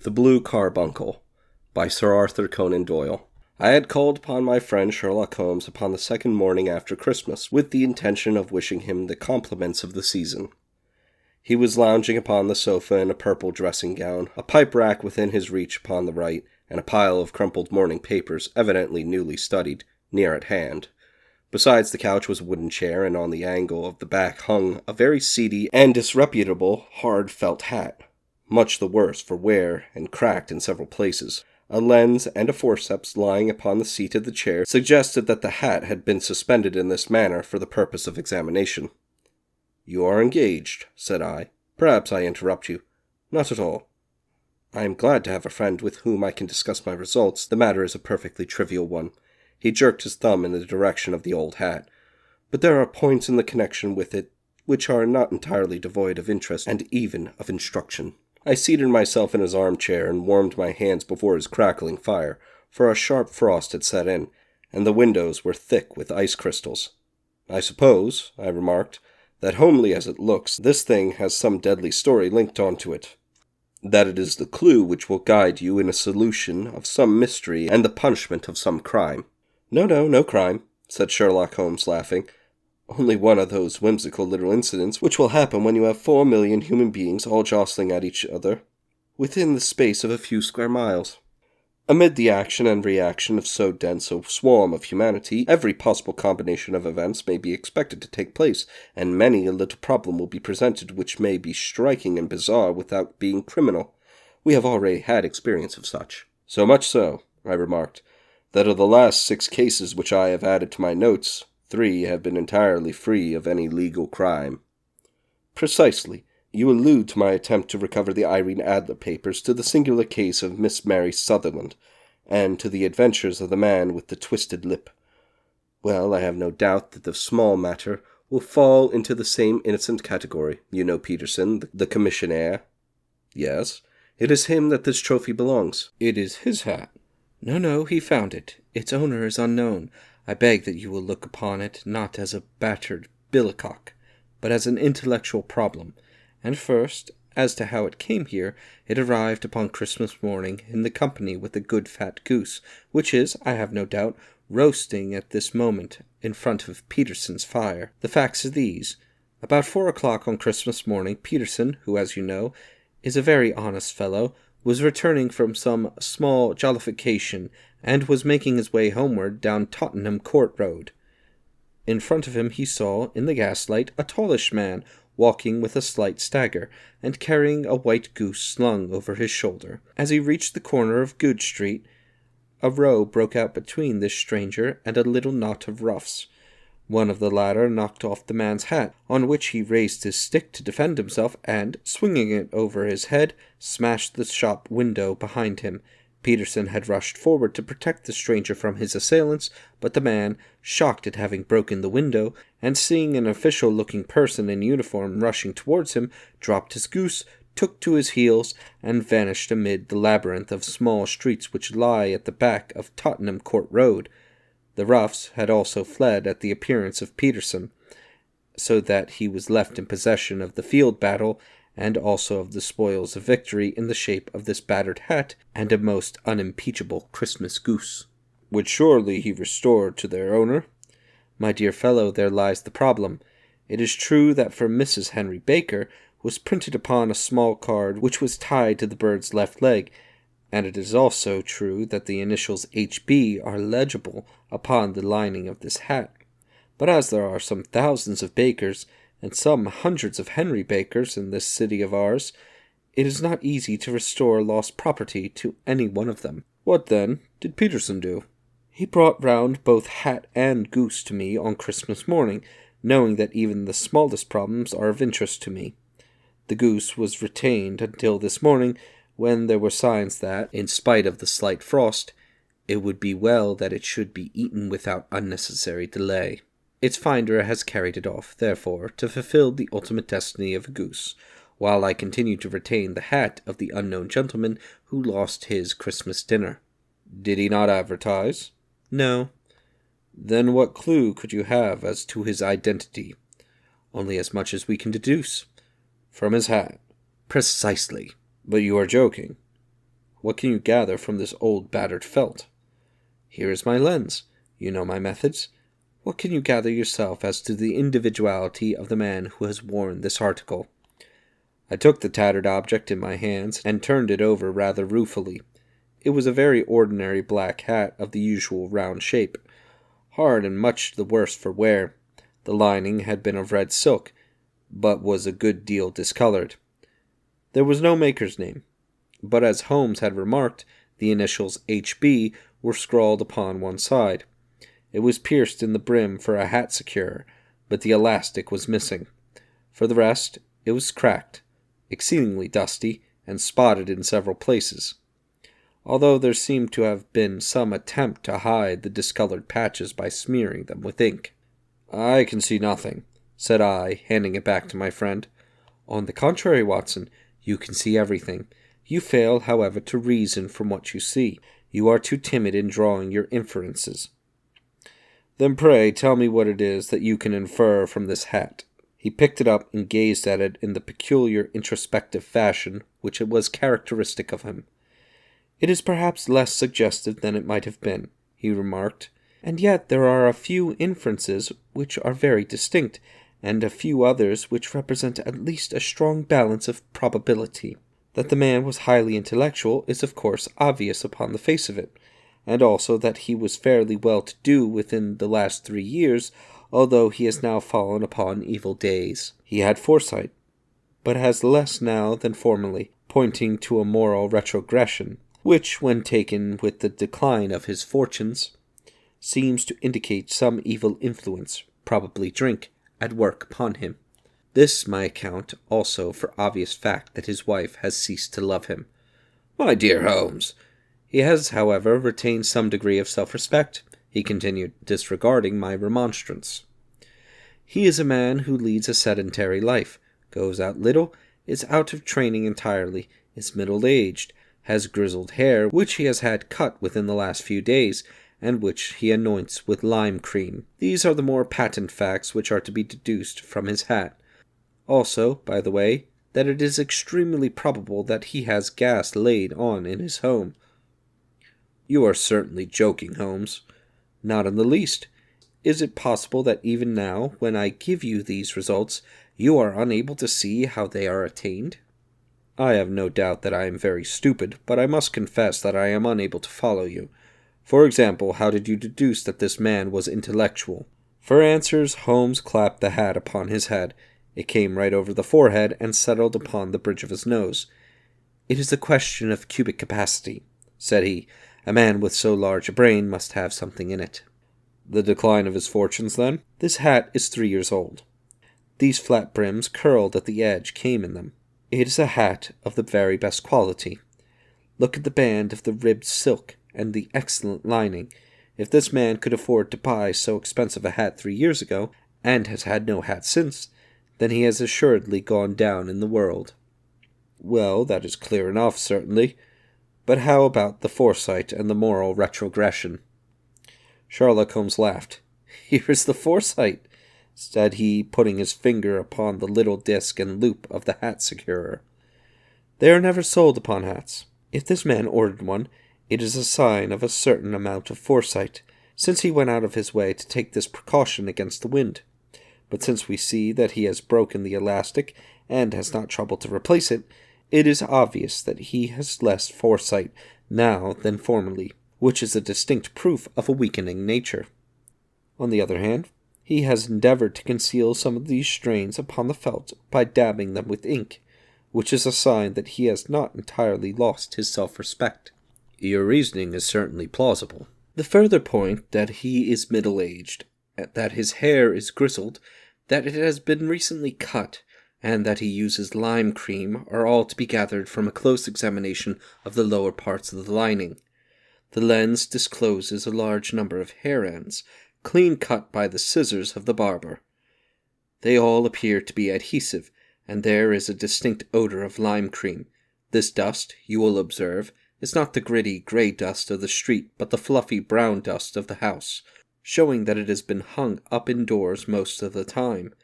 The Blue Carbuncle by Sir Arthur Conan Doyle. I had called upon my friend Sherlock Holmes upon the second morning after Christmas, with the intention of wishing him the compliments of the season. He was lounging upon the sofa in a purple dressing gown, a pipe rack within his reach upon the right, and a pile of crumpled morning papers, evidently newly studied, near at hand. Besides the couch was a wooden chair, and on the angle of the back hung a very seedy and disreputable hard felt hat, much the worse for wear and cracked in several places. A lens and a forceps lying upon the seat of the chair suggested that the hat had been suspended in this manner for the purpose of examination. "You are engaged," said I. "Perhaps I interrupt you." "Not at all. I am glad to have a friend with whom I can discuss my results. The matter is a perfectly trivial one." He jerked his thumb in the direction of the old hat. "But there are points in the connection with it which are not entirely devoid of interest and even of instruction." I seated myself in his armchair and warmed my hands before his crackling fire, for a sharp frost had set in, and the windows were thick with ice crystals. "I suppose," I remarked, "that homely as it looks, this thing has some deadly story linked on to it. That it is the clue which will guide you in a solution of some mystery and the punishment of some crime." No crime," said Sherlock Holmes, laughing. "Only one of those whimsical little incidents which will happen when you have 4,000,000 human beings all jostling at each other within the space of a few square miles. Amid the action and reaction of so dense a swarm of humanity, every possible combination of events may be expected to take place, and many a little problem will be presented which may be striking and bizarre without being criminal. We have already had experience of such." "So much so," I remarked, "that of the last 6 cases which I have added to my notes, 3 have been entirely free of any legal crime." "Precisely. You allude to my attempt to recover the Irene Adler papers, to the singular case of Miss Mary Sutherland, and to the adventures of the man with the twisted lip. Well, I have no doubt that the small matter will fall into the same innocent category. You know Peterson, the commissionaire?" "Yes. It is him that this trophy belongs." "It is his hat." No, he found it. Its owner is unknown. I beg that you will look upon it not as a battered billycock, but as an intellectual problem. And first, as to how it came here, it arrived upon Christmas morning in the company with a good fat goose, which is, I have no doubt, roasting at this moment in front of Peterson's fire. The facts are these. About 4 o'clock on Christmas morning, Peterson, who, as you know, is a very honest fellow, was returning from some small jollification, and was making his way homeward down Tottenham Court Road. In front of him he saw, in the gaslight, a tallish man, walking with a slight stagger, and carrying a white goose slung over his shoulder. As he reached the corner of Goodge Street, a row broke out between this stranger and a little knot of roughs. One of the latter knocked off the man's hat, on which he raised his stick to defend himself, and, swinging it over his head, smashed the shop window behind him. Peterson had rushed forward to protect the stranger from his assailants, but the man, shocked at having broken the window, and seeing an official-looking person in uniform rushing towards him, dropped his goose, took to his heels, and vanished amid the labyrinth of small streets which lie at the back of Tottenham Court Road. The roughs had also fled at the appearance of Peterson, so that he was left in possession of the field battle, and also of the spoils of victory in the shape of this battered hat and a most unimpeachable Christmas goose, which surely he restored to their owner. My dear fellow, there lies the problem. It is true that for Mrs. Henry Baker was printed upon a small card which was tied to the bird's left leg, and it is also true that the initials H.B. are legible upon the lining of this hat. But as there are some thousands of Bakers, and some hundreds of Henry Bakers in this city of ours, it is not easy to restore lost property to any one of them. What, then, did Peterson do? He brought round both hat and goose to me on Christmas morning, knowing that even the smallest problems are of interest to me. The goose was retained until this morning, when there were signs that, in spite of the slight frost, it would be well that it should be eaten without unnecessary delay. Its finder has carried it off, therefore, to fulfill the ultimate destiny of a goose, while I continue to retain the hat of the unknown gentleman who lost his Christmas dinner. Did he not advertise? No. Then what clue could you have as to his identity? Only as much as we can deduce. From his hat. Precisely. But you are joking. What can you gather from this old battered felt? Here is my lens. You know my methods. What can you gather yourself as to the individuality of the man who has worn this article? I took the tattered object in my hands and turned it over rather ruefully. It was a very ordinary black hat of the usual round shape, hard and much the worse for wear. The lining had been of red silk, but was a good deal discolored. There was no maker's name, but as Holmes had remarked, the initials H.B. were scrawled upon one side. It was pierced in the brim for a hat securer, but the elastic was missing. For the rest, it was cracked, exceedingly dusty, and spotted in several places, although there seemed to have been some attempt to hide the discolored patches by smearing them with ink. "I can see nothing," said I, handing it back to my friend. "On the contrary, Watson, you can see everything. You fail, however, to reason from what you see. You are too timid in drawing your inferences." "Then pray tell me what it is that you can infer from this hat." He picked it up and gazed at it in the peculiar introspective fashion which it was characteristic of him. "It is perhaps less suggestive than it might have been," he remarked, "and yet there are a few inferences which are very distinct, and a few others which represent at least a strong balance of probability. That the man was highly intellectual is of course obvious upon the face of it, and also that he was fairly well-to-do within the last 3 years, although he has now fallen upon evil days. He had foresight, but has less now than formerly, pointing to a moral retrogression, which, when taken with the decline of his fortunes, seems to indicate some evil influence, probably drink, at work upon him. This my account also for obvious fact that his wife has ceased to love him." "My dear Holmes!" "He has, however, retained some degree of self-respect," he continued, disregarding my remonstrance. "He is a man who leads a sedentary life, goes out little, is out of training entirely, is middle-aged, has grizzled hair, which he has had cut within the last few days, and which he anoints with lime cream. These are the more patent facts which are to be deduced from his hat. Also, by the way, that it is extremely probable that he has gas laid on in his home." "You are certainly joking, Holmes." "Not in the least. Is it possible that even now, when I give you these results, you are unable to see how they are attained?" "I have no doubt that I am very stupid, but I must confess that I am unable to follow you. For example, how did you deduce that this man was intellectual?" For answers, Holmes clapped the hat upon his head. It came right over the forehead and settled upon the bridge of his nose. "It is a question of cubic capacity," said he. "A man with so large a brain must have something in it." "The decline of his fortunes, then?" "This hat is 3 years old. These flat brims curled at the edge came in them. It is a hat of the very best quality. Look at the band of the ribbed silk and the excellent lining. If this man could afford to buy so expensive a hat 3 years ago, and has had no hat since, then he has assuredly gone down in the world." "Well, that is clear enough, certainly. But how about the foresight and the moral retrogression?" Sherlock Holmes laughed. "Here is the foresight," said he, putting his finger upon the little disc and loop of the hat securer. "They are never sold upon hats. If this man ordered one, it is a sign of a certain amount of foresight, since he went out of his way to take this precaution against the wind. But since we see that he has broken the elastic and has not troubled to replace it, it is obvious that he has less foresight now than formerly, which is a distinct proof of a weakening nature. On the other hand, he has endeavored to conceal some of these strains upon the felt by dabbing them with ink, which is a sign that he has not entirely lost his self-respect." "Your reasoning is certainly plausible." "The further point that he is middle-aged, that his hair is grizzled, that it has been recently cut, and that he uses lime cream are all to be gathered from a close examination of the lower parts of the lining. The lens discloses a large number of hair ends, clean cut by the scissors of the barber. They all appear to be adhesive, and there is a distinct odor of lime cream. This dust, you will observe, is not the gritty grey dust of the street, but the fluffy brown dust of the house, showing that it has been hung up indoors most of the time,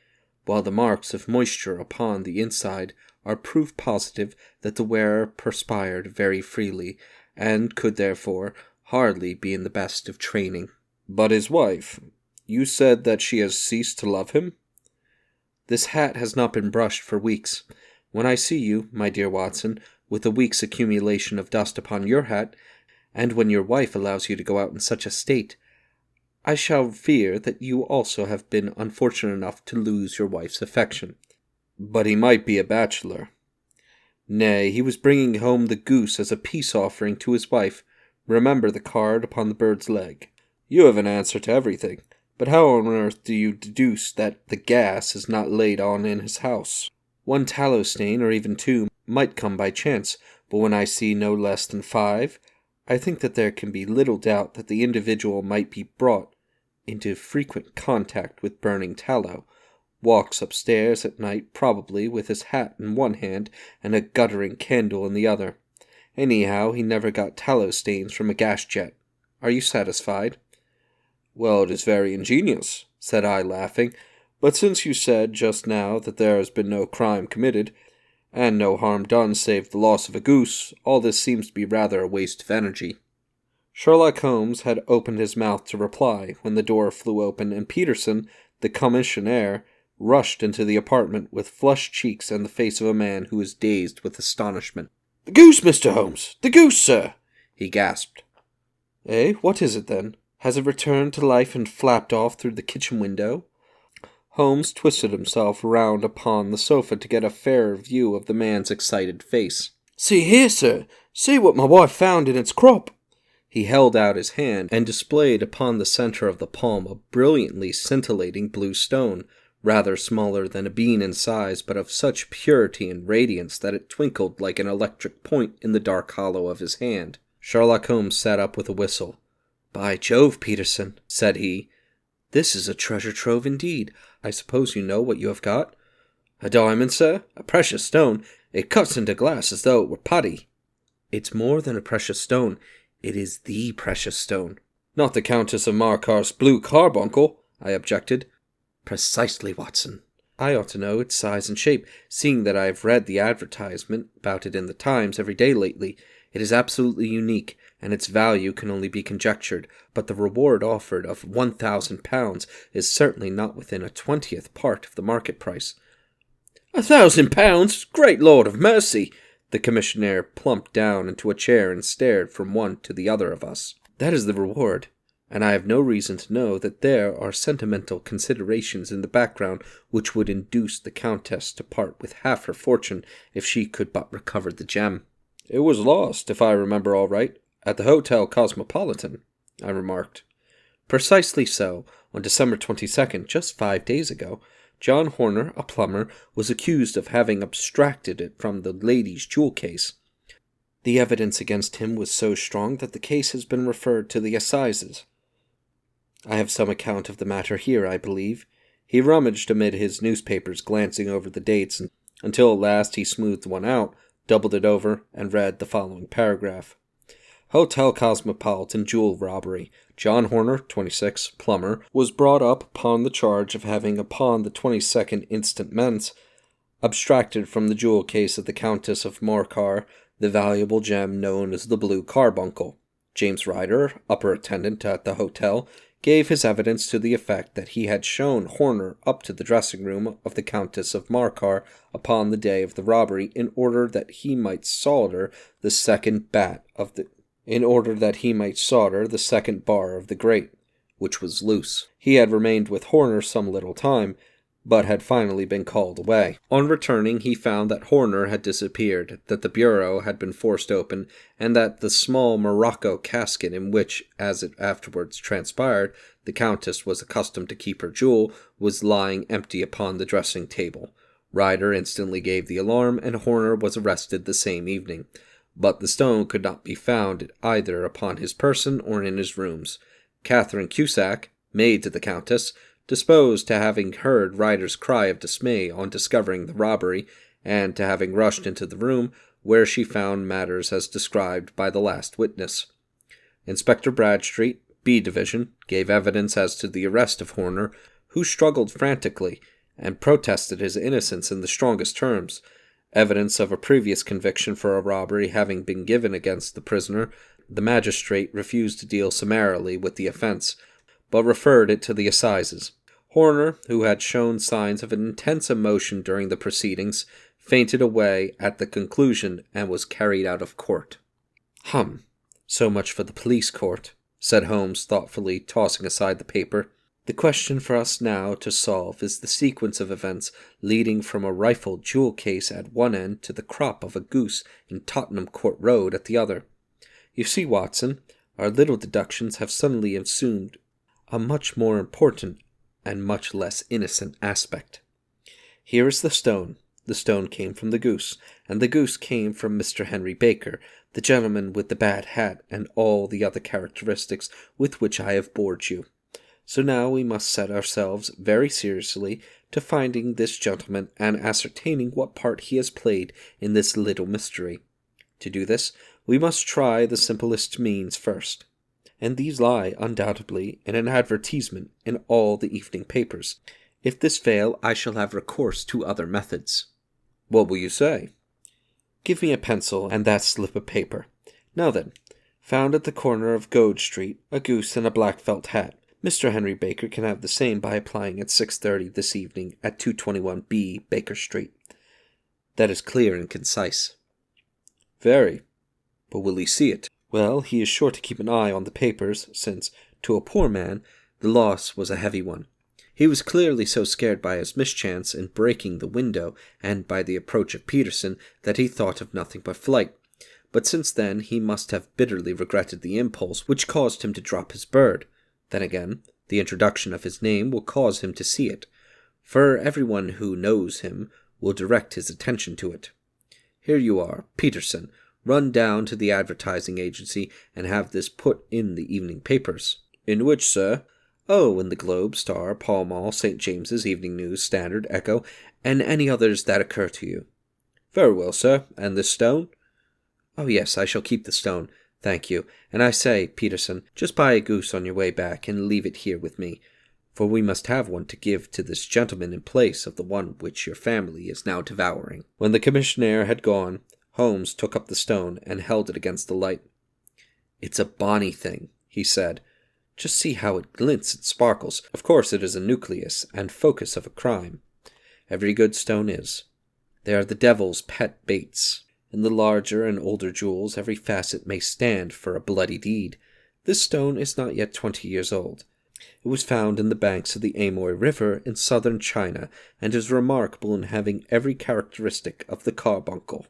while the marks of moisture upon the inside are proof positive that the wearer perspired very freely, and could therefore hardly be in the best of training. But his wife, you said that she has ceased to love him? This hat has not been brushed for weeks. When I see you, my dear Watson, with a week's accumulation of dust upon your hat, and when your wife allows you to go out in such a state, I shall fear that you also have been unfortunate enough to lose your wife's affection. But he might be a bachelor. Nay, he was bringing home the goose as a peace offering to his wife. Remember the card upon the bird's leg. You have an answer to everything, but how on earth do you deduce that the gas is not laid on in his house? One tallow stain, or even two, might come by chance, but when I see no less than 5, I think that there can be little doubt that the individual might be brought into frequent contact with burning tallow, walks upstairs at night probably with his hat in one hand and a guttering candle in the other. Anyhow, he never got tallow stains from a gas jet. Are you satisfied? Well, it is very ingenious, said I, laughing, but since you said just now that there has been no crime committed, and no harm done save the loss of a goose, all this seems to be rather a waste of energy. Sherlock Holmes had opened his mouth to reply when the door flew open, and Peterson, the commissionaire, rushed into the apartment with flushed cheeks and the face of a man who was dazed with astonishment. "The goose, Mr. Holmes! The goose, sir!" he gasped. "Eh, what is it, then? Has it returned to life and flapped off through the kitchen window?" Holmes twisted himself round upon the sofa to get a fairer view of the man's excited face. "See here, sir! See what my wife found in its crop!" He held out his hand and displayed upon the center of the palm a brilliantly scintillating blue stone, rather smaller than a bean in size, but of such purity and radiance that it twinkled like an electric point in the dark hollow of his hand. Sherlock Holmes sat up with a whistle. "By Jove, Peterson," said he, "this is a treasure trove indeed. I suppose you know what you have got?" "A diamond, sir? A precious stone. It cuts into glass as though it were putty." "It's more than a precious stone. It is the precious stone." "Not the Countess of Markar's blue carbuncle," I objected. "Precisely, Watson. I ought to know its size and shape, seeing that I have read the advertisement about it in the Times every day lately. It is absolutely unique, and its value can only be conjectured, but the reward offered of £1,000 is certainly not within a 20th part of the market price." £1,000? Great Lord of mercy! The commissionaire plumped down into a chair and stared from one to the other of us. "That is the reward, and I have no reason to know that there are sentimental considerations in the background which would induce the Countess to part with half her fortune if she could but recover the gem." "It was lost, if I remember all right, at the Hotel Cosmopolitan," I remarked. "Precisely so. On December 22nd, just 5 days ago, John Horner, a plumber, was accused of having abstracted it from the lady's jewel case. The evidence against him was so strong that the case has been referred to the assizes. I have some account of the matter here, I believe." He rummaged amid his newspapers, glancing over the dates, until at last he smoothed one out, doubled it over, and read the following paragraph. "Hotel Cosmopolitan jewel robbery. John Horner, 26, plumber, was brought up upon the charge of having upon the 22nd instant ments abstracted from the jewel case of the Countess of Morcar the valuable gem known as the blue carbuncle. James Ryder, upper attendant at the hotel, gave his evidence to the effect that he had shown Horner up to the dressing-room of the Countess of Morcar upon the day of the robbery in order that he might solder the second bar of the grate, which was loose. He had remained with Horner some little time, but had finally been called away. On returning, he found that Horner had disappeared, that the bureau had been forced open, and that the small morocco casket in which, as it afterwards transpired, the Countess was accustomed to keep her jewel, was lying empty upon the dressing-table. Ryder instantly gave the alarm, and Horner was arrested the same evening. But the stone could not be found either upon his person or in his rooms. Catherine Cusack, maid to the Countess, disposed to having heard Ryder's cry of dismay on discovering the robbery, and to having rushed into the room, where she found matters as described by the last witness. Inspector Bradstreet, B Division, gave evidence as to the arrest of Horner, who struggled frantically, and protested his innocence in the strongest terms, Evidence of a previous conviction for a robbery having been given against the prisoner, the magistrate refused to deal summarily with the offence, but referred it to the assizes. Horner, who had shown signs of an intense emotion during the proceedings, fainted away at the conclusion and was carried out of court. So much for the police court, said Holmes thoughtfully, tossing aside the paper. The question for us now to solve is the sequence of events leading from a rifled jewel case at one end to the crop of a goose in Tottenham Court Road at the other. You see, Watson, our little deductions have suddenly assumed a much more important and much less innocent aspect. Here is the stone. The stone came from the goose, and the goose came from Mr. Henry Baker, the gentleman with the bad hat and all the other characteristics with which I have bored you. So now we must set ourselves very seriously to finding this gentleman and ascertaining what part he has played in this little mystery. To do this, we must try the simplest means first, and these lie undoubtedly in an advertisement in all the evening papers. If this fail, I shall have recourse to other methods. What will you say? Give me a pencil and that slip of paper. Now then, found at the corner of Goad Street, a goose and a black felt hat. Mr. Henry Baker can have the same by applying at 6:30 this evening at 221B Baker Street. That is clear and concise. Very. But will he see it? Well, he is sure to keep an eye on the papers, since, to a poor man, the loss was a heavy one. He was clearly so scared by his mischance in breaking the window and by the approach of Peterson that he thought of nothing but flight. But since then he must have bitterly regretted the impulse which caused him to drop his bird. Then again, the introduction of his name will cause him to see it, for everyone who knows him will direct his attention to it. Here you are, Peterson. Run down to the advertising agency and have this put in the evening papers. In which, sir? Oh, in the Globe, Star, Pall Mall, St. James's, Evening News, Standard, Echo, and any others that occur to you. Very well, sir. And this stone? Oh, yes, I shall keep the stone. Thank you. And I say, Peterson, just buy a goose on your way back and leave it here with me, for we must have one to give to this gentleman in place of the one which your family is now devouring. When the commissionaire had gone, Holmes took up the stone and held it against the light. It's a bonny thing, he said. Just see how it glints and sparkles. Of course it is a nucleus and focus of a crime. Every good stone is. They are the devil's pet baits. In the larger and older jewels, every facet may stand for a bloody deed. This stone is not yet 20 years old. It was found in the banks of the Amoy River in southern China, and is remarkable in having every characteristic of the carbuncle,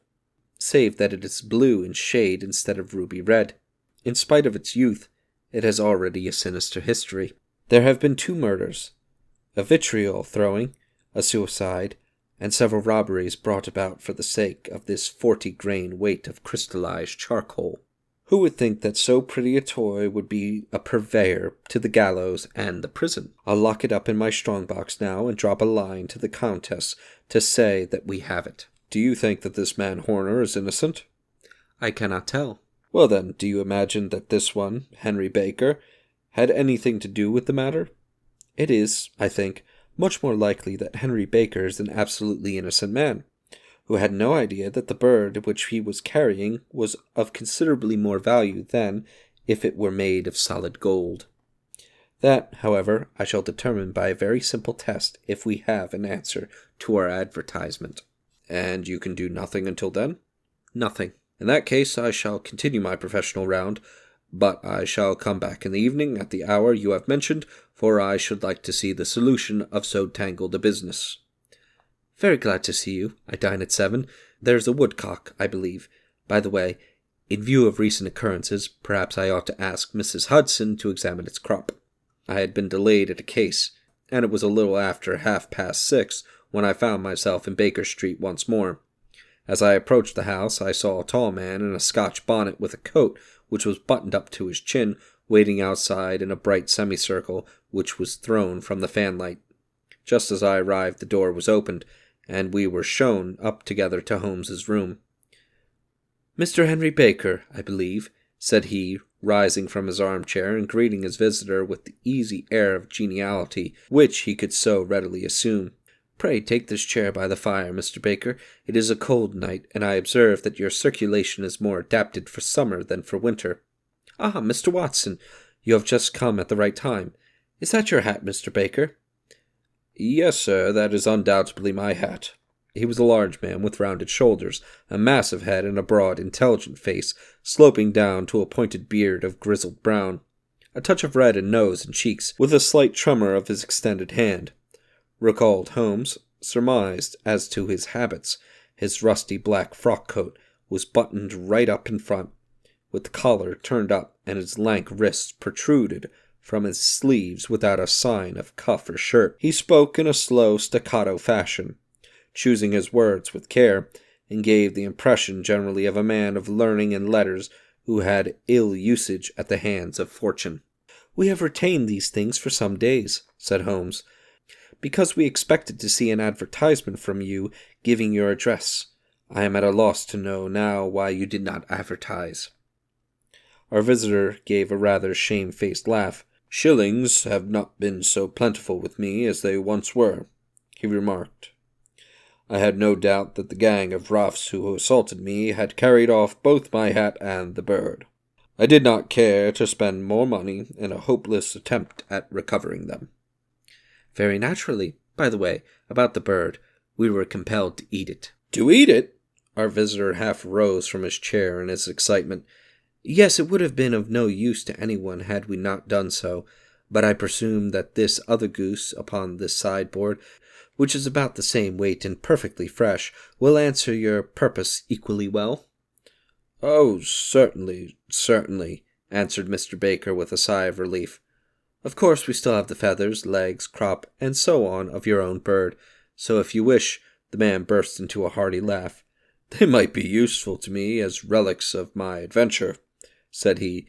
save that it is blue in shade instead of ruby red. In spite of its youth, it has already a sinister history. There have been 2 murders, a vitriol throwing, a suicide, and several robberies brought about for the sake of this 40-grain weight of crystallized charcoal. Who would think that so pretty a toy would be a purveyor to the gallows and the prison? I'll lock it up in my strong-box now and drop a line to the Countess to say that we have it. Do you think that this man Horner is innocent? I cannot tell. Well then, do you imagine that this one, Henry Baker, had anything to do with the matter? It is, I think, much more likely that Henry Baker is an absolutely innocent man, who had no idea that the bird which he was carrying was of considerably more value than if it were made of solid gold. That, however, I shall determine by a very simple test if we have an answer to our advertisement. And you can do nothing until then? Nothing. In that case, I shall continue my professional round, but I shall come back in the evening at the hour you have mentioned, for I should like to see the solution of so tangled a business. Very glad to see you. I dine at 7. There's a woodcock, I believe. By the way, in view of recent occurrences, perhaps I ought to ask Mrs. Hudson to examine its crop. I had been delayed at a case, and it was a little after 6:30 when I found myself in Baker Street once more. As I approached the house, I saw a tall man in a Scotch bonnet with a coat which was buttoned up to his chin, waiting outside in a bright semicircle which was thrown from the fanlight. Just as I arrived, the door was opened, and we were shown up together to Holmes's room. Mr. Henry Baker, I believe, said he, rising from his armchair and greeting his visitor with the easy air of geniality which he could so readily assume. Pray take this chair by the fire, Mr. Baker. It is a cold night, and I observe that your circulation is more adapted for summer than for winter. Ah, Mr. Watson, you have just come at the right time. Is that your hat, Mr. Baker? Yes, sir, that is undoubtedly my hat. He was a large man with rounded shoulders, a massive head, and a broad, intelligent face, sloping down to a pointed beard of grizzled brown. A touch of red in nose and cheeks, with a slight tremor of his extended hand. Recalled Holmes surmised as to his habits. His rusty black frock coat was buttoned right up in front, with the collar turned up, and his lank wrists protruded from his sleeves without a sign of cuff or shirt. He spoke in a slow staccato fashion, choosing his words with care, and gave the impression generally of a man of learning and letters who had ill usage at the hands of fortune. "We have retained these things for some days," said Holmes, "because we expected to see an advertisement from you giving your address. I am at a loss to know now why you did not advertise." Our visitor gave a rather shamefaced laugh. "Shillings have not been so plentiful with me as they once were," he remarked. "I had no doubt that the gang of roughs who assaulted me had carried off both my hat and the bird. I did not care to spend more money in a hopeless attempt at recovering them." "Very naturally. By the way, about the bird, we were compelled to eat it." "To eat it?" Our visitor half rose from his chair in his excitement. "Yes, it would have been of no use to anyone had we not done so, but I presume that this other goose upon this sideboard, which is about the same weight and perfectly fresh, will answer your purpose equally well?" "Oh, certainly, certainly," answered Mr. Baker with a sigh of relief. "Of course we still have the feathers, legs, crop, and so on of your own bird, so if you wish—" The man burst into a hearty laugh. "They might be useful to me as relics of my adventure," said he,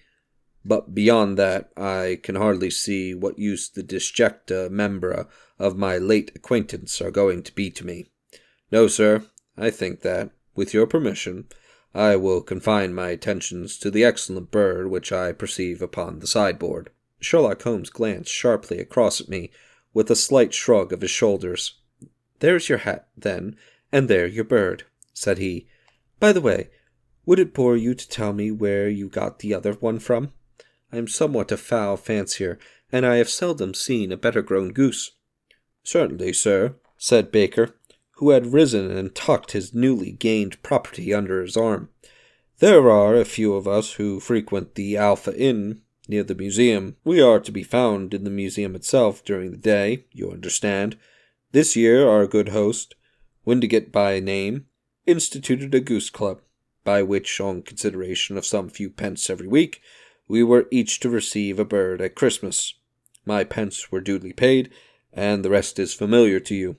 "but beyond that I can hardly see what use the disjecta membra of my late acquaintance are going to be to me. No, sir, I think that, with your permission, I will confine my attentions to the excellent bird which I perceive upon the sideboard." Sherlock Holmes glanced sharply across at me, with a slight shrug of his shoulders. "There's your hat, then, and there your bird," said he. "By the way, would it bore you to tell me where you got the other one from? I am somewhat a fowl fancier, and I have seldom seen a better-grown goose." "Certainly, sir," said Baker, who had risen and tucked his newly gained property under his arm. "There are a few of us who frequent the Alpha Inn near the museum. We are to be found in the museum itself during the day, you understand. This year our good host, Windigate by name, instituted a goose club, by which, on consideration of some few pence every week, we were each to receive a bird at Christmas. My pence were duly paid, and the rest is familiar to you.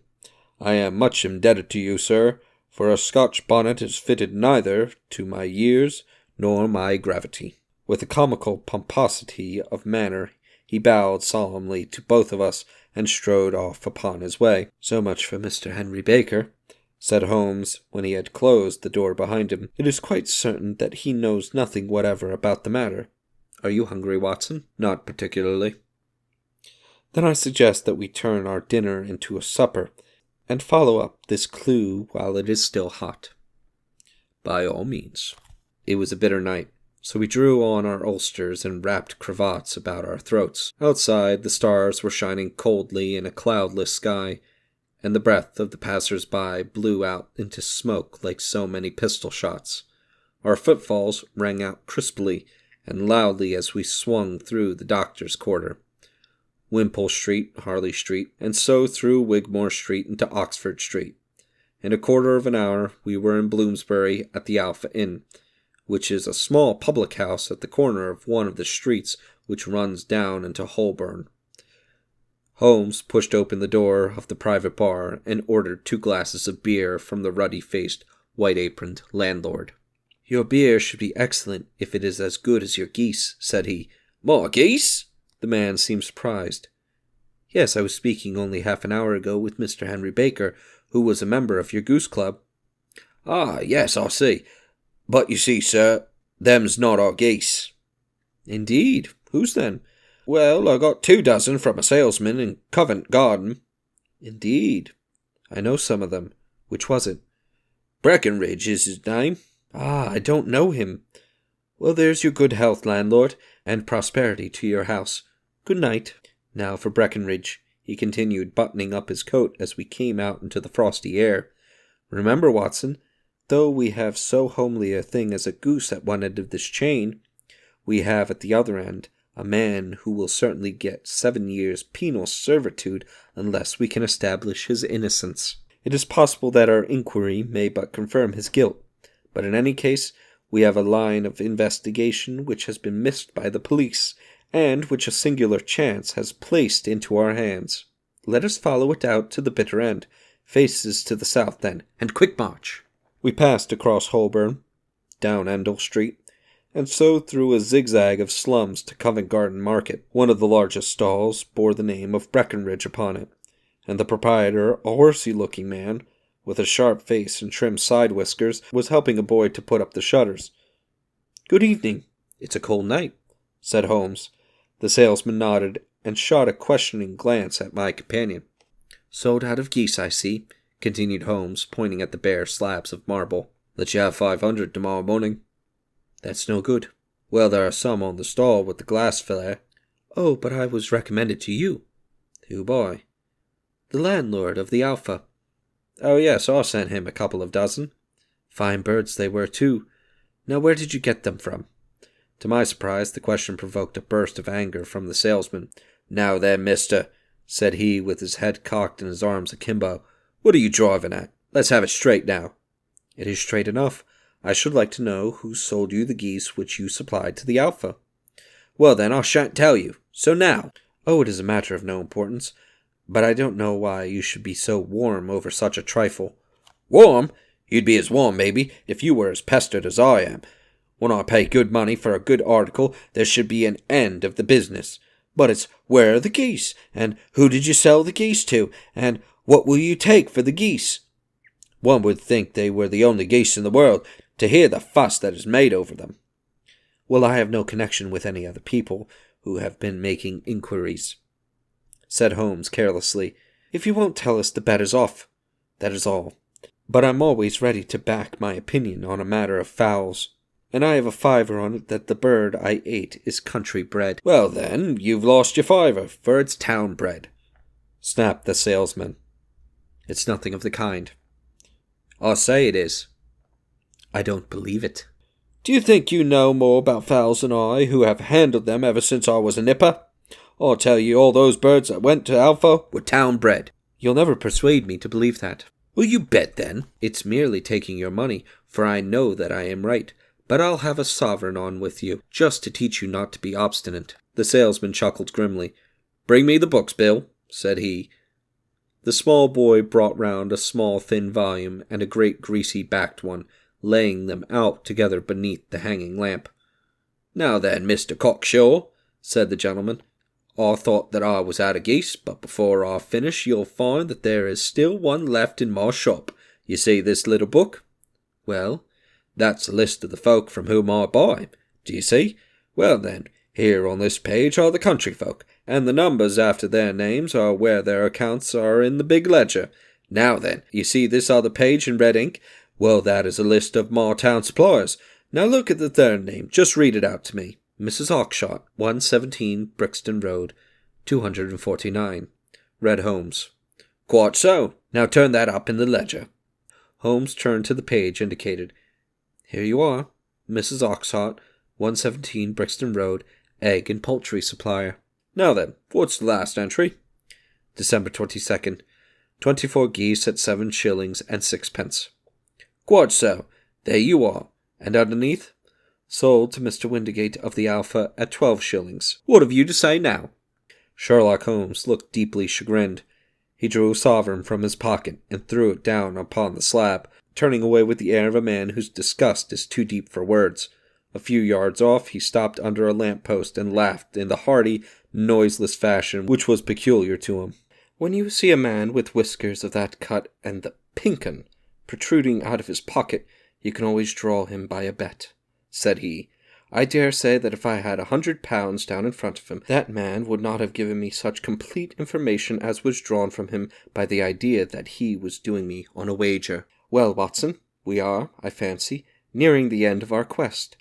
I am much indebted to you, sir, for a Scotch bonnet is fitted neither to my years nor my gravity." With a comical pomposity of manner, he bowed solemnly to both of us and strode off upon his way. "So much for Mr. Henry Baker," said Holmes, when he had closed the door behind him. "It is quite certain that he knows nothing whatever about the matter. Are you hungry, Watson?" "Not particularly." "Then I suggest that we turn our dinner into a supper, and follow up this clue while it is still hot." "By all means." It was a bitter night, so we drew on our ulsters and wrapped cravats about our throats. Outside, the stars were shining coldly in a cloudless sky, and the breath of the passers-by blew out into smoke like so many pistol shots. Our footfalls rang out crisply and loudly as we swung through the Doctor's Quarter, Wimpole Street, Harley Street, and so through Wigmore Street into Oxford Street. In a quarter of an hour we were in Bloomsbury at the Alpha Inn, which is a small public house at the corner of one of the streets which runs down into Holborn. Holmes pushed open the door of the private bar and ordered 2 glasses of beer from the ruddy-faced, white-aproned landlord. "Your beer should be excellent if it is as good as your geese," said he. "My geese?" The man seemed surprised. "Yes, I was speaking only half an hour ago with Mr. Henry Baker, who was a member of your goose club." "Ah, yes, I see. But you see, sir, them's not our geese." "Indeed? Whose then?" "Well, I got 2 dozen from a salesman in Covent Garden." "Indeed? I know some of them. Which was it? Breckenridge is his name. Ah, I don't know him. Well, there's your good health, landlord, and prosperity to your house. Good night. Now for Breckenridge, he continued, buttoning up his coat as we came out into the frosty air. Remember, Watson, though we have so homely a thing as a goose at one end of this chain, we have at the other end a man who will certainly get 7 years penal servitude unless we can establish his innocence. It is possible that our inquiry may but confirm his guilt, but in any case, we have a line of investigation which has been missed by the police, and which a singular chance has placed into our hands. Let us follow it out to the bitter end. Faces to the south, then, and quick march. We passed across Holborn, down Endell Street, and so through a zigzag of slums to Covent Garden Market. One of the largest stalls bore the name of Breckenridge upon it, and the proprietor, a horsey-looking man, with a sharp face and trim side whiskers, was helping a boy to put up the shutters. "Good evening. It's a cold night," said Holmes. The salesman nodded and shot a questioning glance at my companion. "Sold out of geese, I see," continued Holmes, pointing at the bare slabs of marble. "Let you have 500 tomorrow morning." "That's no good." "Well, there are some on the stall with the glass fillet." "Oh, but I was recommended to you." "Who by?" "The landlord of the Alpha." "Oh, yes, I sent him a couple of dozen." "Fine birds they were, too. Now, where did you get them from?" To my surprise, the question provoked a burst of anger from the salesman. "Now then, mister," said he, with his head cocked and his arms akimbo, "what are you driving at? Let's have it straight now." "It is straight enough. I should like to know who sold you the geese which you supplied to the Alpha." "Well, then, I shan't tell you. So now." "Oh, it is a matter of no importance. But I don't know why you should be so warm over such a trifle." "Warm? You'd be as warm, maybe, if you were as pestered as I am. When I pay good money for a good article, there should be an end of the business. But it's, where are the geese? And who did you sell the geese to? And what will you take for the geese? One would think they were the only geese in the world, to hear the fuss that is made over them." "Well, I have no connection with any other people who have been making inquiries," said Holmes carelessly. "If you won't tell us, the bet is off. That is all. But I'm always ready to back my opinion on a matter of fowls, and I have a fiver on it that the bird I ate is country bred." "Well, then, you've lost your fiver, for it's town bred," snapped the salesman. "It's nothing of the kind." "I say it is." "I don't believe it." "Do you think you know more about fowls than I, who have handled them ever since I was a nipper? I'll tell you all those birds that went to Alpha were town bred." "You'll never persuade me to believe that." "Will you bet, then?" "It's merely taking your money, for I know that I am right. But I'll have a sovereign on with you, just to teach you not to be obstinate." The salesman chuckled grimly. "Bring me the books, Bill," said he. The small boy brought round a small thin volume and a great greasy-backed one, laying them out together beneath the hanging lamp. "Now then, Mr. Cockshaw," said the gentleman, "I thought that I was out of geese, but before I finish you'll find that there is still one left in my shop. You see this little book? Well, that's a list of the folk from whom I buy. Do you see? Well then, here on this page are the country folk, and the numbers after their names are where their accounts are in the big ledger. Now then, you see this other page in red ink? Well, that is a list of my town suppliers. Now look at the third name. Just read it out to me." "Mrs. Oxshott, 117 Brixton Road, 249, read Holmes. "Quite so. Now turn that up in the ledger." Holmes turned to the page indicated. "Here you are. Mrs. Oxshott, 117 Brixton Road, egg and poultry supplier." "Now then, what's the last entry?" "December 22nd. 24 geese at 7 shillings and 6 pence. "Quite so. There you are. And underneath?" "Sold to Mr. Windigate of the Alpha at 12 shillings. What have you to say now?" Sherlock Holmes looked deeply chagrined. He drew a sovereign from his pocket and threw it down upon the slab, turning away with the air of a man whose disgust is too deep for words. A few yards off, he stopped under a lamp-post and laughed in the hearty, noiseless fashion which was peculiar to him. "When you see a man with whiskers of that cut and the pink 'un protruding out of his pocket, you can always draw him by a bet," said he. I dare say that if I had £100 down in front of him, that man would not have given me such complete information as was drawn from him by the idea that he was doing me on a wager. Well, Watson, we are, I fancy, nearing the end of our quest,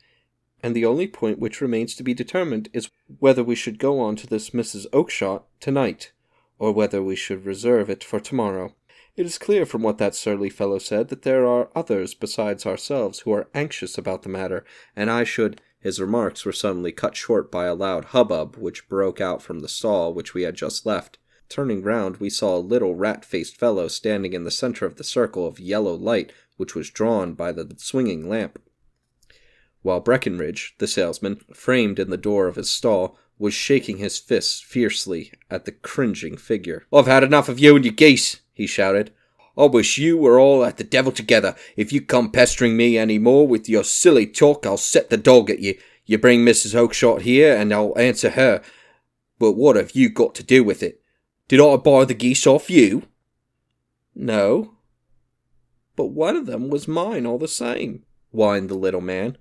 and the only point which remains to be determined is whether we should go on to this Mrs. Oakshott tonight, or whether we should reserve it for tomorrow. It is clear from what that surly fellow said that there are others besides ourselves who are anxious about the matter, and I should... His remarks were suddenly cut short by a loud hubbub which broke out from the stall which we had just left. Turning round, we saw a little rat-faced fellow standing in the centre of the circle of yellow light which was drawn by the swinging lamp, while Breckenridge, the salesman, framed in the door of his stall, was shaking his fists fiercely at the cringing figure. "I've had enough of you and your geese," he shouted. "I wish you were all at the devil together. If you come pestering me any more with your silly talk, I'll set the dog at you. You bring Mrs. Oakshott here, and I'll answer her. But what have you got to do with it? Did I buy the geese off you?" "No, but one of them was mine all the same," whined the little man.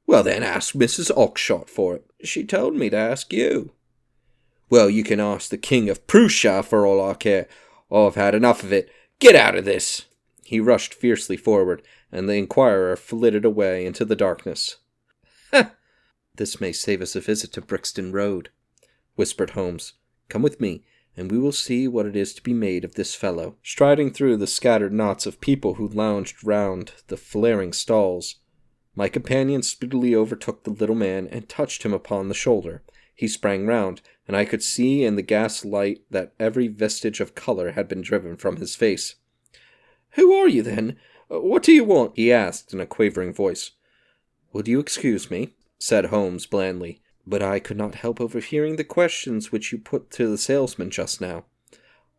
"Well, then ask Mrs. Oakshott for it." "She told me to ask you." "Well, you can ask the King of Prussia for all I care. I've had enough of it. Get out of this!" He rushed fiercely forward, and the inquirer flitted away into the darkness. "Ha! This may save us a visit to Brixton Road," whispered Holmes. "Come with me, and we will see what it is to be made of this fellow." Striding through the scattered knots of people who lounged round the flaring stalls, my companion speedily overtook the little man and touched him upon the shoulder. He sprang round, and I could see in the gas light that every vestige of colour had been driven from his face. "Who are you, then? What do you want?" he asked in a quavering voice. "Will you excuse me?" said Holmes blandly, "but I could not help overhearing the questions which you put to the salesman just now.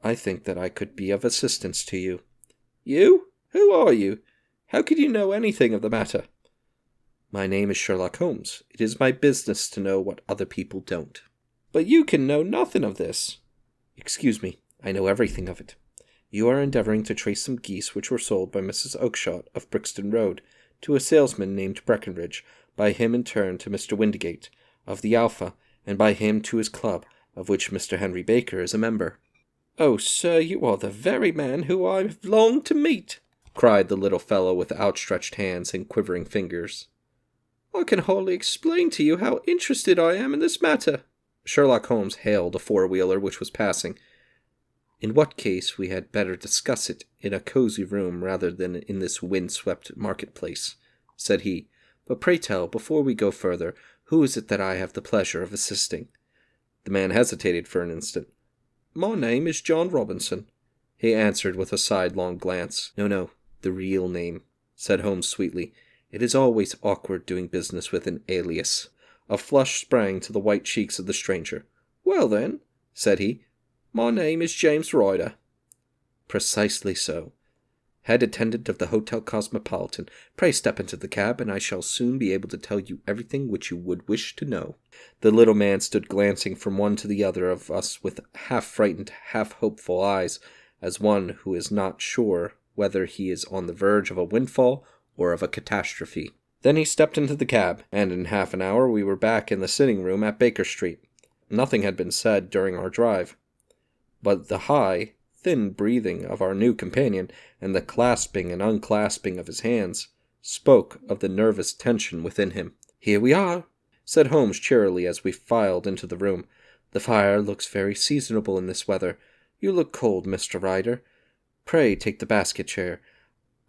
I think that I could be of assistance to you." "You? Who are you? How could you know anything of the matter?" "My name is Sherlock Holmes. It is my business to know what other people don't." "But you can know nothing of this." "Excuse me, I know everything of it. You are endeavouring to trace some geese which were sold by Mrs. Oakshott of Brixton Road to a salesman named Breckenridge, by him in turn to Mr. Windigate of the Alpha, and by him to his club, of which Mr. Henry Baker is a member." "Oh, sir, you are the very man who I have longed to meet," cried the little fellow with outstretched hands and quivering fingers. "I can hardly explain to you how interested I am in this matter." Sherlock Holmes hailed a four-wheeler which was passing. "In what case we had better discuss it in a cosy room rather than in this wind-swept marketplace," said he. "But pray tell, before we go further, who is it that I have the pleasure of assisting?" The man hesitated for an instant. "My name is John Robinson," he answered with a sidelong glance. No, the real name," said Holmes sweetly. "It is always awkward doing business with an alias." A flush sprang to the white cheeks of the stranger. "Well, then," said he, "my name is James Ryder." "Precisely so. Head attendant of the Hotel Cosmopolitan. Pray step into the cab, and I shall soon be able to tell you everything which you would wish to know." The little man stood glancing from one to the other of us with half-frightened, half-hopeful eyes, as one who is not sure whether he is on the verge of a windfall or of a catastrophe. Then he stepped into the cab, and in half an hour we were back in the sitting-room at Baker Street. Nothing had been said during our drive, but the high, thin breathing of our new companion, and the clasping and unclasping of his hands, spoke of the nervous tension within him. "Here we are," said Holmes cheerily as we filed into the room. "The fire looks very seasonable in this weather. You look cold, Mr. Ryder. Pray take the basket chair.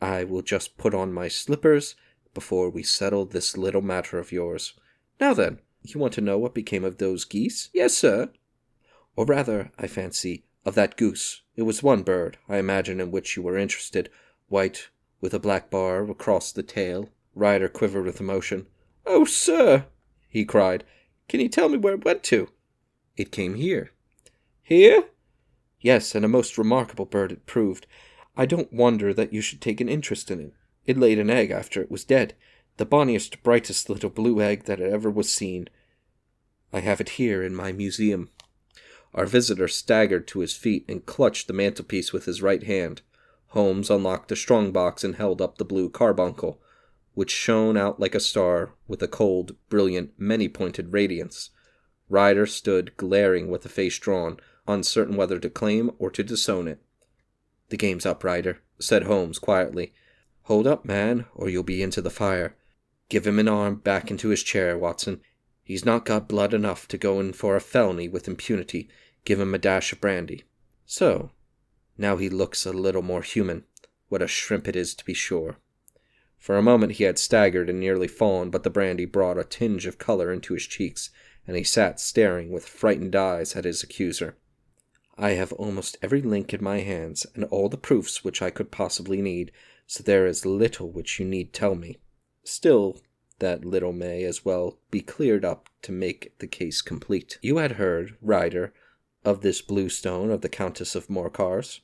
I will just put on my slippers before we settle this little matter of yours. Now then, you want to know what became of those geese?" "Yes, sir." "Or rather, I fancy, of that goose. It was one bird, I imagine, in which you were interested, white, with a black bar across the tail." Ryder quivered with emotion. "Oh, sir," he cried, "can you tell me where it went to?" "It came here." "Here?" "Yes, and a most remarkable bird it proved. I don't wonder that you should take an interest in it. It laid an egg after it was dead, the bonniest, brightest little blue egg that ever was seen. I have it here in my museum." Our visitor staggered to his feet and clutched the mantelpiece with his right hand. Holmes unlocked the strong box and held up the blue carbuncle. which shone out like a star with a cold, brilliant, many-pointed radiance. Ryder stood glaring with a face drawn, uncertain whether to claim or to disown it. "The game's up, Ryder," said Holmes quietly. "Hold up, man, or you'll be into the fire. Give him an arm back into his chair, Watson. He's not got blood enough to go in for a felony with impunity. Give him a dash of brandy. So, now he looks a little more human. What a shrimp it is, to be sure." For a moment he had staggered and nearly fallen, but the brandy brought a tinge of color into his cheeks, and he sat staring with frightened eyes at his accuser. "I have almost every link in my hands, and all the proofs which I could possibly need, so there is little which you need tell me. Still, that little may as well be cleared up to make the case complete. You had heard, Ryder, of this blue stone of the Countess of Morcar's?"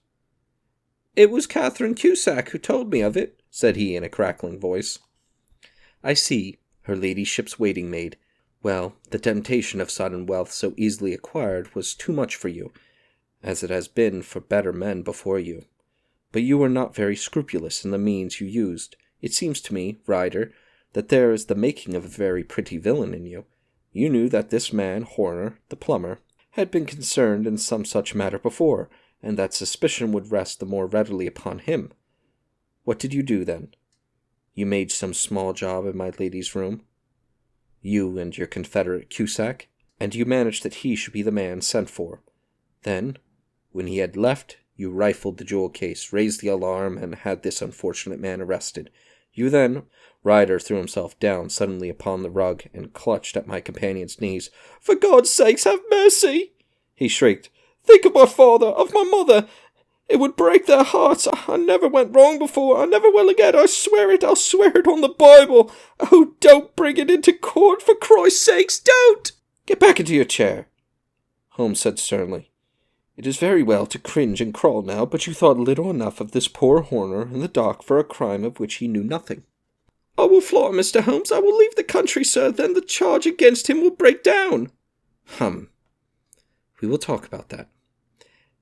"It was Catherine Cusack who told me of it," said he in a crackling voice. "I see, her ladyship's waiting maid. Well, the temptation of sudden wealth so easily acquired was too much for you, as it has been for better men before you. But you were not very scrupulous in the means you used. It seems to me, Ryder, that there is the making of a very pretty villain in you. You knew that this man, Horner, the plumber, had been concerned in some such matter before, and that suspicion would rest the more readily upon him. What did you do then? You made some small job in my lady's room, you and your confederate Cusack, and you managed that he should be the man sent for. Then, when he had left, you rifled the jewel case, raised the alarm, and had this unfortunate man arrested. You then—" Ryder threw himself down suddenly upon the rug and clutched at my companion's knees. "For God's sake, have mercy!" he shrieked. "Think of my father, of my mother. It would break their hearts. I never went wrong before. I never will again. I swear it. I'll swear it on the Bible. Oh, don't bring it into court, for Christ's sakes, don't!" "Get back into your chair," Holmes said sternly. "It is very well to cringe and crawl now, but you thought little enough of this poor Horner in the dock for a crime of which he knew nothing." "I will fly, Mr. Holmes. I will leave the country, sir. Then the charge against him will break down." We will talk about that.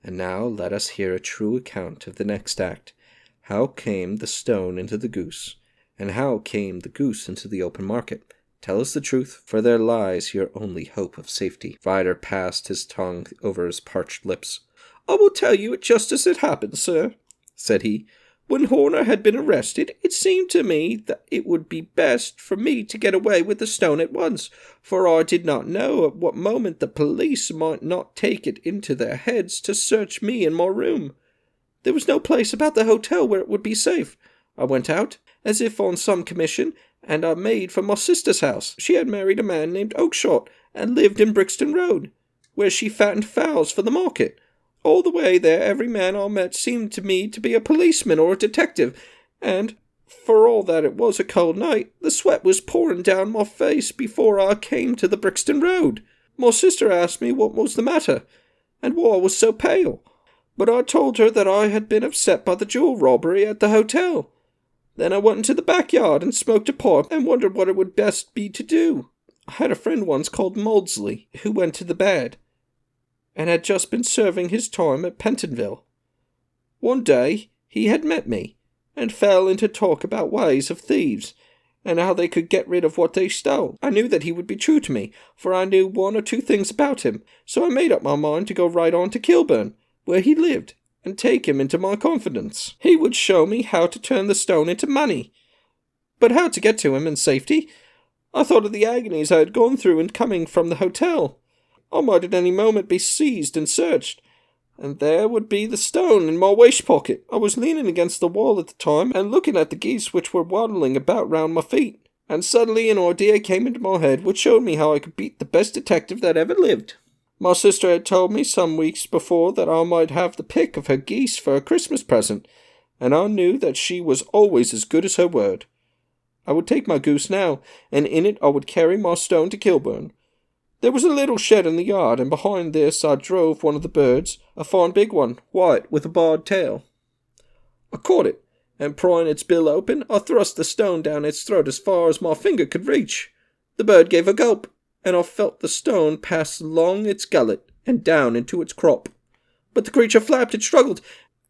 And now let us hear a true account of the next act. How came the stone into the goose? And how came the goose into the open market? Tell us the truth, for there lies your only hope of safety. Ryder passed his tongue over his parched lips. "I will tell you it just as it happened, sir," said he. "When Horner had been arrested, it seemed to me that it would be best for me to get away with the stone at once, for I did not know at what moment the police might not take it into their heads to search me in my room. There was no place about the hotel where it would be safe. I went out, as if on some commission, and I made for my sister's house. She had married a man named Oakshott, and lived in Brixton Road, where she fattened fowls for the market. All the way there, every man I met seemed to me to be a policeman or a detective, and, for all that it was a cold night, the sweat was pouring down my face before I came to the Brixton Road. My sister asked me what was the matter, and why I was so pale, but I told her that I had been upset by the jewel robbery at the hotel. Then I went into the backyard and smoked a pipe and wondered what it would best be to do. I had a friend once called Maudsley, who went to the bad, and had just been serving his time at Pentonville. One day he had met me, and fell into talk about ways of thieves, and how they could get rid of what they stole. I knew that he would be true to me, for I knew one or two things about him, so I made up my mind to go right on to Kilburn, where he lived, and take him into my confidence. He would show me how to turn the stone into money. But how to get to him in safety? I thought of the agonies I had gone through in coming from the hotel. I might at any moment be seized and searched, and there would be the stone in my waist pocket. I was leaning against the wall at the time, and looking at the geese which were waddling about round my feet, and suddenly an idea came into my head which showed me how I could beat the best detective that ever lived. My sister had told me some weeks before that I might have the pick of her geese for a Christmas present, and I knew that she was always as good as her word. I would take my goose now, and in it I would carry my stone to Kilburn. There was a little shed in the yard, and behind this I drove one of the birds, a fine big one, white, with a barred tail. I caught it, and prying its bill open, I thrust the stone down its throat as far as my finger could reach. The bird gave a gulp, and I felt the stone pass along its gullet and down into its crop. But the creature flapped and struggled,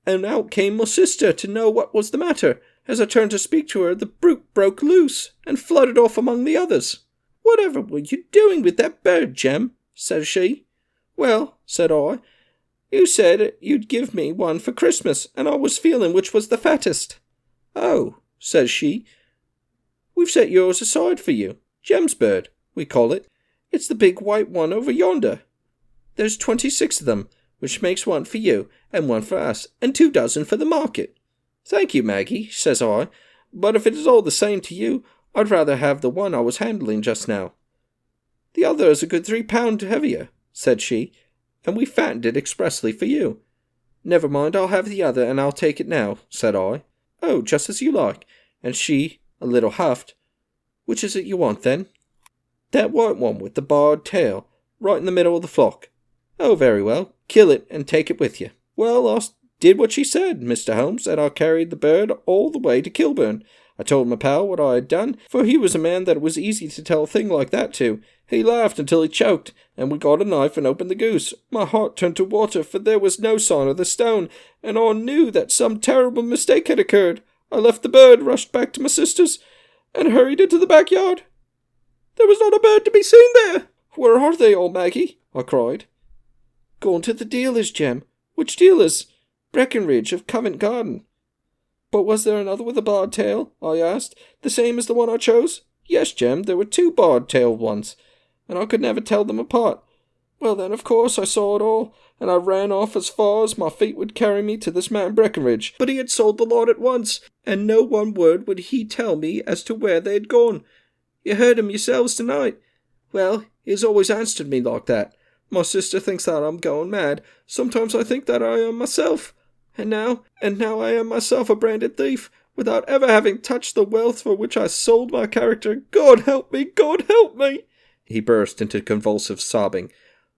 and out came my sister to know what was the matter. As I turned to speak to her, the brute broke loose and fluttered off among the others. Whatever were you doing with that bird, Jem? Says she. Well, said I, you said you'd give me one for Christmas, and I was feeling which was the fattest. Oh, says she, we've set yours aside for you. Jem's bird, we call it. It's the big white one over yonder. There's 26 of them, which makes one for you, and one for us, and 2 dozen for the market. Thank you, Maggie, says I, but if it is all the same to you, I'd rather have the one I was handling just now. The other is a good 3 pound heavier, said she, and we fattened it expressly for you. Never mind, I'll have the other, and I'll take it now, said I. Oh, just as you like. And she, a little huffed, which is it you want, then? That white one with the barred tail, right in the middle of the flock. Oh, very well. Kill it, and take it with you. Well, I did what she said, Mr. Holmes, and I carried the bird all the way to Kilburn. I told my pal what I had done, for he was a man that it was easy to tell a thing like that to. He laughed until he choked, and we got a knife and opened the goose. My heart turned to water, for there was no sign of the stone, and I knew that some terrible mistake had occurred. I left the bird, rushed back to my sister's, and hurried into the backyard. There was not a bird to be seen there. Where are they all, Maggie? I cried. Gone to the dealer's, Jem. Which dealer's? Breckenridge of Covent Garden. But was there another with a barred tail? I asked. The same as the one I chose? Yes, Jem, there were 2 barred-tailed ones, and I could never tell them apart. Well then, of course, I saw it all, and I ran off as far as my feet would carry me to this man Breckenridge. But he had sold the lot at once, and no one word would he tell me as to where they had gone. You heard him yourselves tonight. Well, he has always answered me like that. My sister thinks that I'm going mad. Sometimes I think that I am myself. And now I am myself a branded thief, without ever having touched the wealth for which I sold my character. God help me! God help me! He burst into convulsive sobbing,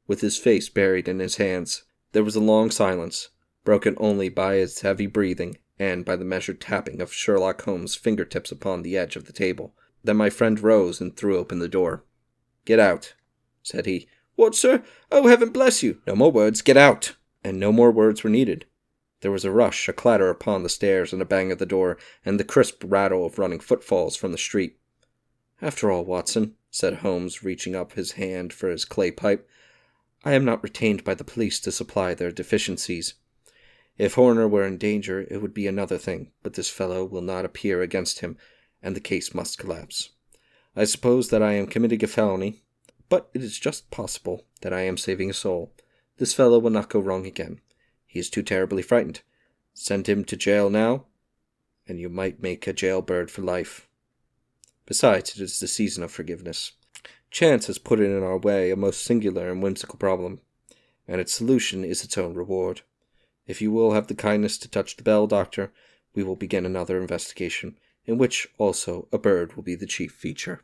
with his face buried in his hands. There was a long silence, broken only by his heavy breathing and by the measured tapping of Sherlock Holmes' fingertips upon the edge of the table. Then my friend rose and threw open the door. "Get out," said he. "What, sir? Oh, heaven bless you!" "No more words. Get out!" And no more words were needed. There was a rush, a clatter upon the stairs, and a bang at the door, and the crisp rattle of running footfalls from the street. "After all, Watson," said Holmes, reaching up his hand for his clay pipe, "I am not retained by the police to supply their deficiencies. If Horner were in danger, it would be another thing, but this fellow will not appear against him, and the case must collapse. I suppose that I am committing a felony, but it is just possible that I am saving a soul. This fellow will not go wrong again. He is too terribly frightened. Send him to jail now, and you might make a jailbird for life. Besides, it is the season of forgiveness. Chance has put in our way a most singular and whimsical problem, and its solution is its own reward. If you will have the kindness to touch the bell, Doctor, we will begin another investigation, in which also a bird will be the chief feature."